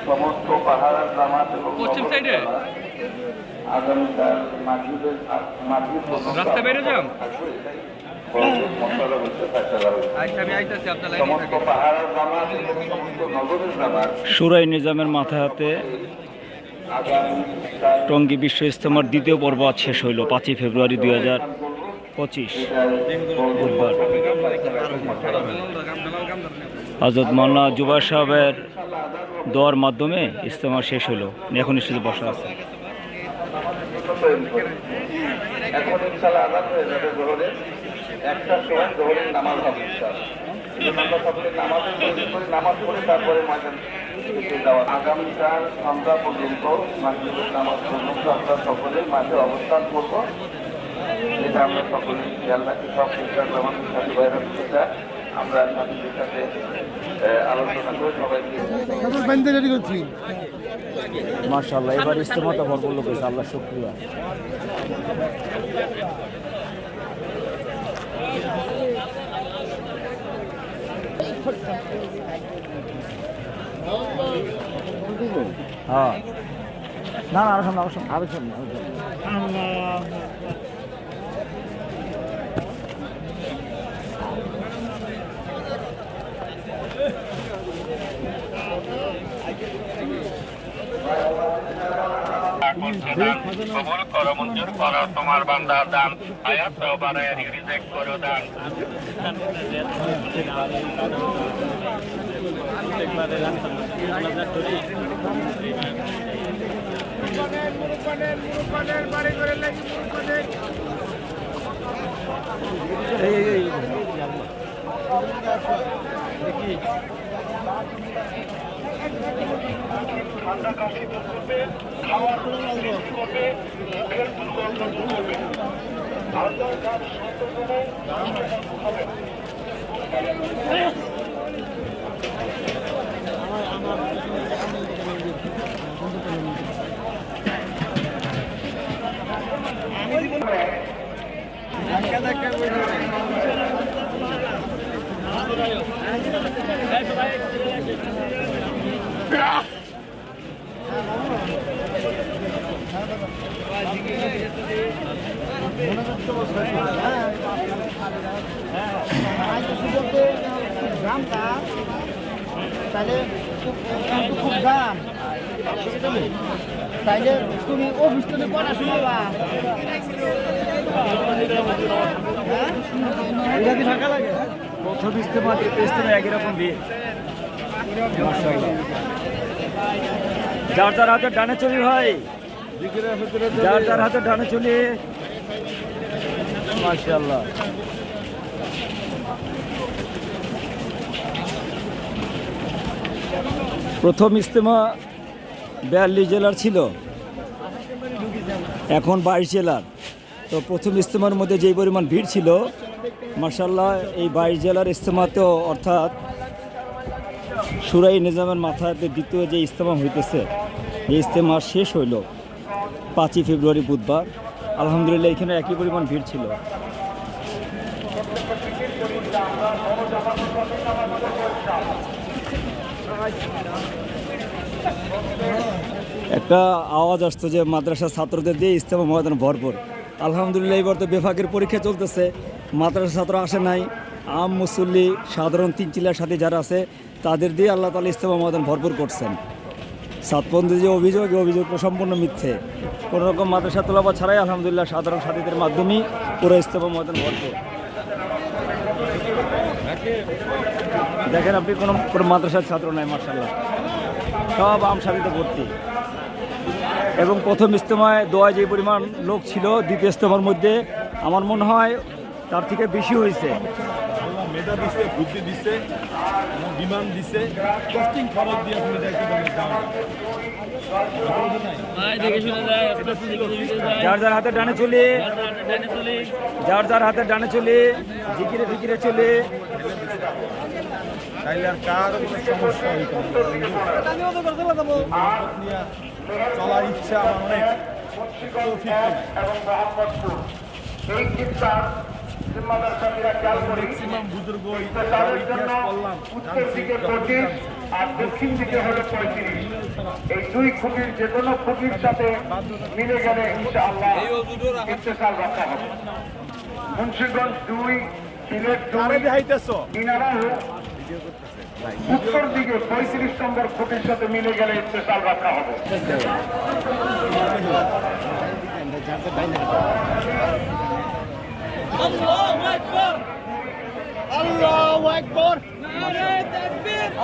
সমস্ত পাহাড় জামাত পশ্চিম সাইডে আগামীকাল রাস্তা বেরো যাম। সুরাই নিজামের মাথা হাতে টঙ্গী বিশ্ব ইজতেমার দ্বিতীয় পর্ব আজ শেষ হইল 5ই ফেব্রুয়ারি 2025 বুধবার। হযরত মাওলানা জুবায়ের সাহেবের দোয়ার মাধ্যমে ইজতেমা শেষ হইল। এখন শুধু বসা আছে। এখন ইনশাআল্লাহ আজান হয়ে যাবে জোহরের, একটার সময় জোহরের নামাজ হবে ইনশাআল্লাহ। আমরা সকলে নামাজ পড়ে তারপরে ময়দান থেকে যাওয়া। আগামীকাল সন্ধ্যা পর্যন্ত মাগরিবের নামাজ পর্যন্ত আমরা সকলে মাঠে অবস্থান করব। এটা আমরা সকলে খেয়াল রাখি। সব শিক্ষক আমাদের সাথে বাইরে থেকে আমরা সাথীদের সাথে আলোচনা করে সবাইকে মাশাআল্লাহ, এবার ইজতেমাটা ভরপুর লোক হয়েছে, আল্লাহ শুকরিয়া। হ্যাঁ, না আরো সামনে আরো সামনে কবুল করো, মঞ্জুর করো তোমার বান্দার দান, আয়াত বাড়ায় রিজেক্ট করো দান। ঠান্ডা কাশি দূর করবে, খাওয়ার দূর করবে, মুখের দুর্গন্ধ দূর করবে। আল্লাহর কাজ সন্তোষণে হবে। তাহলে খুব দাম, তাইলে তুমি অফিস থেকে পড়াশোনা থাকা লাগে। প্রথম ইজতেমা একই রকম বিয়ে। যার যার হাতে ডানে চলি ভাই, যার যার হাতে ডানে চলি। মাশাআল্লাহ, প্রথম ইজতেমা 42 জেলার ছিল, এখন 22 জেলার। তো প্রথম ইজতেমার মধ্যে যেই পরিমাণ ভিড় ছিল, মাশাআল্লাহ এই 22 জেলার ইজতেমাতেও, অর্থাৎ সুরাই নিজামের মাথাতে দ্বিতীয় যে ইজতেমা হইতেছে, এই ইজতেমা শেষ হইল 5ই ফেব্রুয়ারি বুধবার। আলহামদুলিল্লাহ এখানে একই পরিমাণ ভিড় ছিল। একটা আওয়াজ আসতো যে মাদ্রাসা ছাত্রদের দিয়ে ইজতেমা ময়দান ভরপুর। আলহামদুলিল্লাহ এবার তো বেফাকের পরীক্ষা চলতেছে, মাদ্রাসা ছাত্র আসে নাই, আম মুসল্লি সাধারণ তিন চিলার সাথে যারা আছে তাদের দিয়ে আল্লাহ তাআলা ইজতেমা ময়দান ভরপুর করছেন। সাতপন্থী যে অভিযোগটা সম্পূর্ণ মিথ্যে। কোনো রকম মাদ্রাসা তোলাবা ছাড়াই আলহামদুলিল্লাহ সাধারণ সাথীদের মাধ্যমেই পুরো ইজতেমা ময়দান ভরপুর। দেখেন আপনি কোনো মাদ্রাসার ছাত্র নাই, মাশাআল্লাহ সব আম সাথীতে ভর্তি। এবং প্রথম ইজতেমায় দোয়া যে পরিমাণ লোক ছিল, দ্বিতীয় ইজতেমার মধ্যে আমার মনে হয় তার থেকে বেশি হয়েছে। মেধা দিচ্ছে, বুদ্ধি দিচ্ছে, বিমান দিচ্ছে, কস্টিং খরচ দিয়ে আপনি যাইতে পারেন। যার যার হাতে ডানে চলে, যার যার হাতে ডানে চলে, জিকিরে ফিকিরে চলে, তাইলে আর কার কোনো সমস্যা হইতো না। চলার ইচ্ছা আমার অনেক, মুন্সিগঞ্জ 1 এবং মোহাম্মদপুর। এই চিন্তার জিম্মাদার সাথীরা খেয়াল করি, ম্যাক্সিমাম বুজুর্গ তাদের জন্য ইতিহাস পড়লাম, উত্তর দিকে 25 আর দক্ষিণ দিকে হলো 35। এই দুই খুঁটির যে কোনো খুঁটির সাথে মিলে গেলে ইনশাআল্লাহ ইত্তেসাল রক্ষা হবে। মুন্সিগঞ্জ 2, সিলেট 2, দেখাইতেছ ইনারাও উত্তর দিকে 35 নম্বর খুঁটির সাথে মিলে গেলে ইত্তেসাল রক্ষা হবে। আল্লাহু আকবার।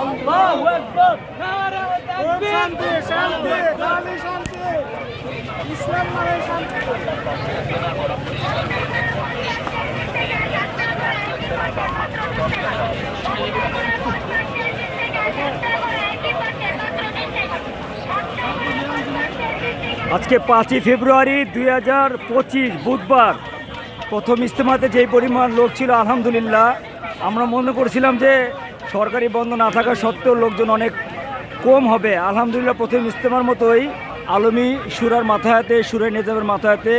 আল্লাহু আকবার। শান্তি শান্তি শান্তি শান্তি ইসলাম মানে শান্তি। আজকে 5ই ফেব্রুয়ারি 2025 বুধবার প্রথম ইজতেমাতে যেই পরিমাণ লোক ছিল আলহামদুলিল্লাহ, আমরা মনে করছিলাম যে সরকারি বন্ধ না থাকা সত্ত্বেও লোকজন অনেক কম হবে। আলহামদুলিল্লাহ প্রথম ইজতেমার মতোই আলমী সুরার মাথায়াতে, সুরের নিজামের মাথায়াতে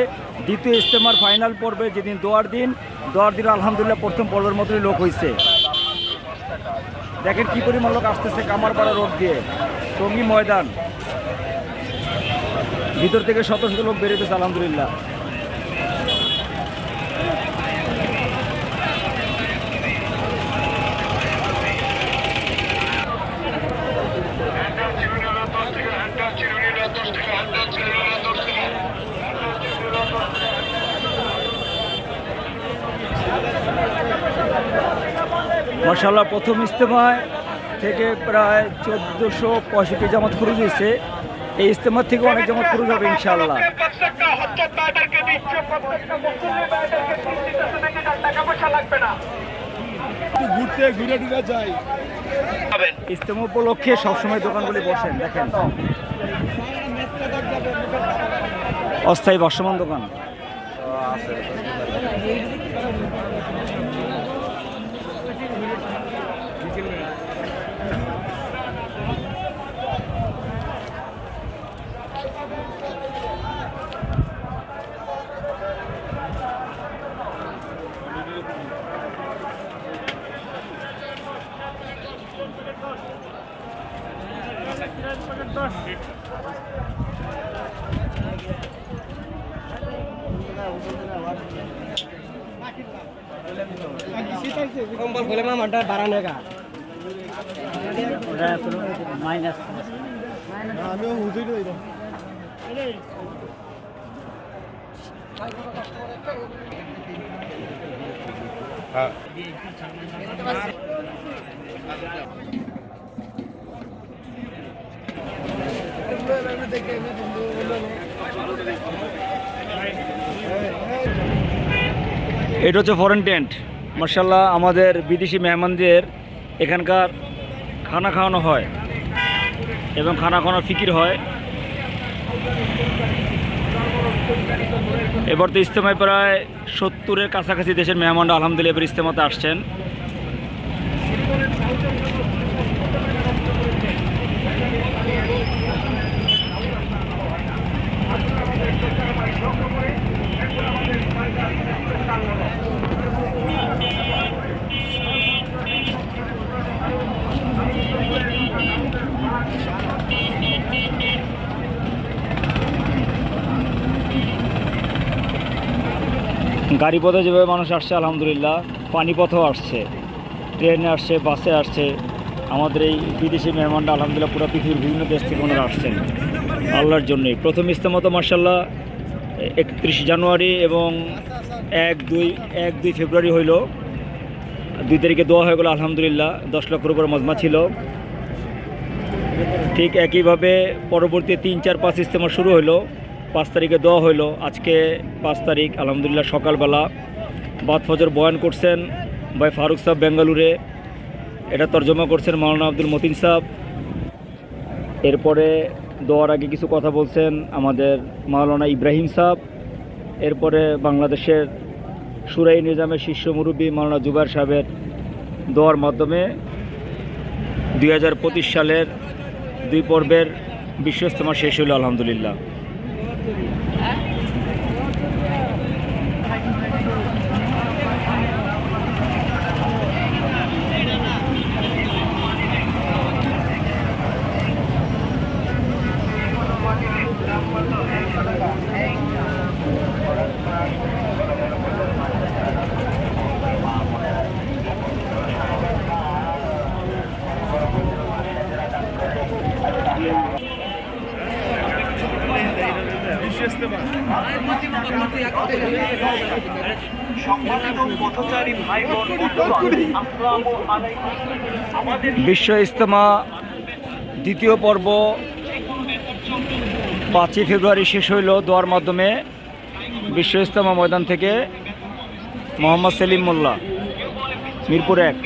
দ্বিতীয় ইজতেমার ফাইনাল পর্বে যেদিন দোয়ার দিন আলহামদুলিল্লাহ প্রথম পর্বের মতোই লোক হয়েছে। দেখেন কি পরিমাণ লোক আসতেছে কামারপাড়া রোড দিয়ে, টঙ্গী ময়দান, ভিতর থেকে শত শত লোক বেরোতেছে আলহামদুলিল্লাহ। মাশাআল্লাহ প্রথম ইজতেমায় থেকে প্রায় 1465 জামাত খরচ হয়েছে। এই ইজতেমার থেকে অনেক জামাত খরচ হবে ইনশাআল্লাহ। প্রত্যেকটা হজরত ভাইদেরকে দিচ্ছে, প্রত্যেকটা মুসলিম ভাইদেরকে দিচ্ছে, নাকি টাকা পয়সা লাগবে না। ঘুরতে ঘুরে ঘুরে যাই। ইজতেমা উপলক্ষে সবসময় দোকানগুলি বসেন, দেখেন অস্থায়ী ভাসমান দোকান। কম্বল খুলে মামাটা বাড়ানো গা মাইনাস আমিও হুজুর হইলাম। এটা হচ্ছে ফরেন টেন্ট। মাশাআল্লাহ আমাদের বিদেশি মেহমানদের এখানকার খানা খাওয়ানো হয় এবং খানা খাওয়ানোর ফিকির হয়। এবার তো ইজতেমায় প্রায় 70-এর কাছাকাছি দেশের মেহমানরা আলহামদুলিল্লাহ এবার ইজতেমাতে আসছেন। গাড়ি পথে যেভাবে মানুষ আসছে আলহামদুলিল্লাহ, পানিপথেও আসছে, ট্রেনে আসছে, বাসে আসছে। আমাদের এই বিদেশি মেহমানরা আলহামদুলিল্লাহ পুরো পৃথিবীর বিভিন্ন দেশ থেকে ওনারা আসছেন আল্লাহর জন্যই। প্রথম ইজতেমা তো মাশাআল্লাহ 31 জানুয়ারি এবং 1-2 ফেব্রুয়ারি হইল। 2 তারিখে দোয়া হয়ে গেল আলহামদুলিল্লাহ, 10 লক্ষের উপর মজমা ছিল। ঠিক একইভাবে পরবর্তী 3, 4, 5 ইজতেমা শুরু হইলো। 5 তারিখে দোয়া হইলো। আজকে 5 তারিখ আলহামদুলিল্লাহ সকালবেলা বাদ ফজর বয়ান করছেন ভাই ফারুক সাহেব বেঙ্গালুরে, এটা তর্জমা করছেন মাওলানা আব্দুল মতিন সাহেব। এরপরে দোয়ার আগে কিছু কথা বলছেন আমাদের মাওলানা ইব্রাহিম সাহেব। এরপরে বাংলাদেশের সুরাই নিজামের শীর্ষ মুরব্বী মাওলানা জুবাইর সাহেবের দোয়ার মাধ্যমে 2025 সালের 2 পর্বের বিশ্ব ইজতেমা শেষ হলো আলহামদুলিল্লাহ। সম্মানিত পথচারী ভাই বোন বন্ধুগণ, আসসালামু আলাইকুম। আমাদের বিশ্ব ইজতেমা দ্বিতীয় পর্ব 5ই ফেব্রুয়ারি শেষ হইল দোয়ার মাধ্যমে। বিশ্ব ইজতেমা ময়দান থেকে মোহাম্মদ সেলিম মোল্লা, মিরপুর 1।